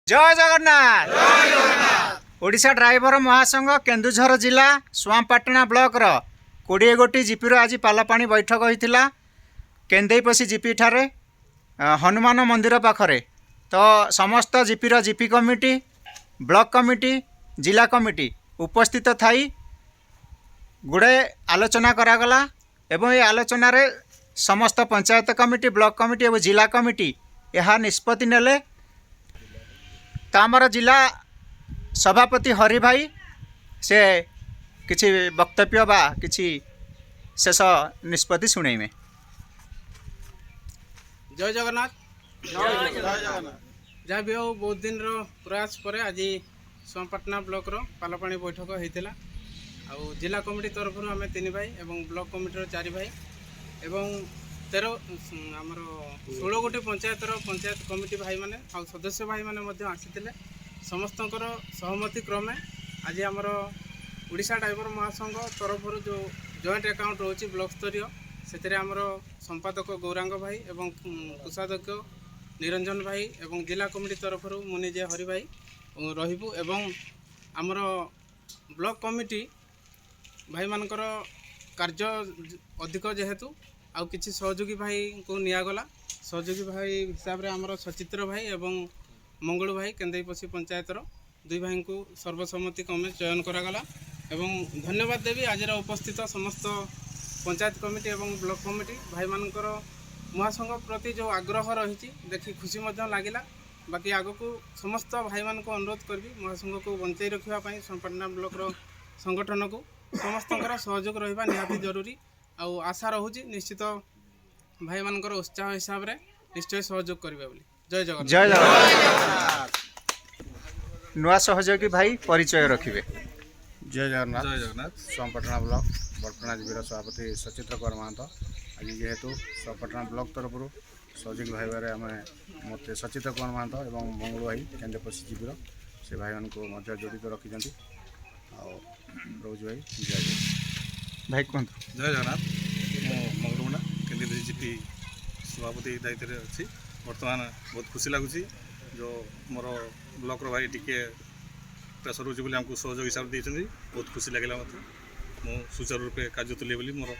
जय जगन्नाथ। ओडिशा ड्राइवर महासंघ केन्दुझर जिला सुआंपाटना ब्लॉक रो 20 गोटी जीपी आज पालापानी बैठक होता केन्देईपसी जीपी ठारे हनुमान मंदिर पाखरे। तो समस्त GP GP committee block committee जिला कमिटी उपस्थित थाई गुड़े आलोचना करागला एवं ये आलोचन समस्त पंचायत कमिटी ब्लॉक कमिटी और जिला कमिटी यह निष्पत्ति नेले। तो आमर जिला सभापति हरि भाई से किसी वक्तव्य बा किसी शेष निष्पत्ति शुणेमे। जय जगन्नाथ। जहाँ भी हो बहुत दिन रो प्रयास पर आज सुआंपाटना ब्लॉक रो पालापानी बैठक होता आउ जिला कमिटी तरफ आम 3 भाई एवं ब्लॉक कमिटी 4 भाई एवं 13 आमर 16 गोटी पंचायत कमिटी भाई माने आ सदस्य भाई माने आसीथिले। समस्तंकर सहमति क्रमे आज आमर ओडिशा ड्राइवर महासंघ तरफ जो जॉइंट अकाउंट रोची ब्लॉक स्तरीय से आमर संपादक गौरांग भाई एवं कोषाध्यक्ष निरंजन भाई एवं जिला कमिटी तरफ मुनिजे हरि भाई रहिबु एवं आमर ब्लॉक कमिटी भाई मानकर कार्य अधिक जेहेतु आउ किसी सहयोगी भाई को निगला। सहयोगी भाई हिसाब से आमर सचित्र भाई एवं मंगल भाई केन्देईपसी पंचायतर 2 भाई को सर्वसम्मति क्रमे चयन करागला। एवं धन्यवाद देवी आज उपस्थित समस्त पंचायत कमिटी एवं ब्लॉक कमिटी भाई मानकर महासंघ प्रति जो आग्रह रही देखी खुशी लगिला। बाकी आग को समस्त भाई मान को अनुरोध करी महासंघ को बंचाई रखापी सुआंपाटना ब्लॉक रो संगठन को समस्त सहयोग रहा निहाती जरूरी। आउ आशा रोची निश्चित भाई मानकर उत्साह हिसाब से निश्चय सहयोग करेंगे बोली। जय जगन्नाथ। जय जगन्नाथ। नुआ सहयोगी भाई परिचय रखिए। जय जगन्नाथ। सुआंपाटना ब्लॉक बड़पना जीबीर सभापति सचित्र कुमार महंत आज जेहेतु सुआंपाटना ब्लॉक तरफ सहयोगी भाई भाई आम मत सचित्र कुमार महंत और मंगल भाई केन्देईपसी जीबीर से भाई मान को जड़ित रखी रोज भाई जय भाई कहतु। जय जगन्नाथ। मो मंगल मुंडा केन्देईपसी जीपी सभापति दायित्व अच्छी बर्तमान बहुत खुशी लगुच जो मोर ब्लॉक भाई टिके प्रेसर रोचे बोली आमको सहयोग हिसाब से बहुत खुशी लगे मत सुचारू रूपे कार्य तुले बोली मोर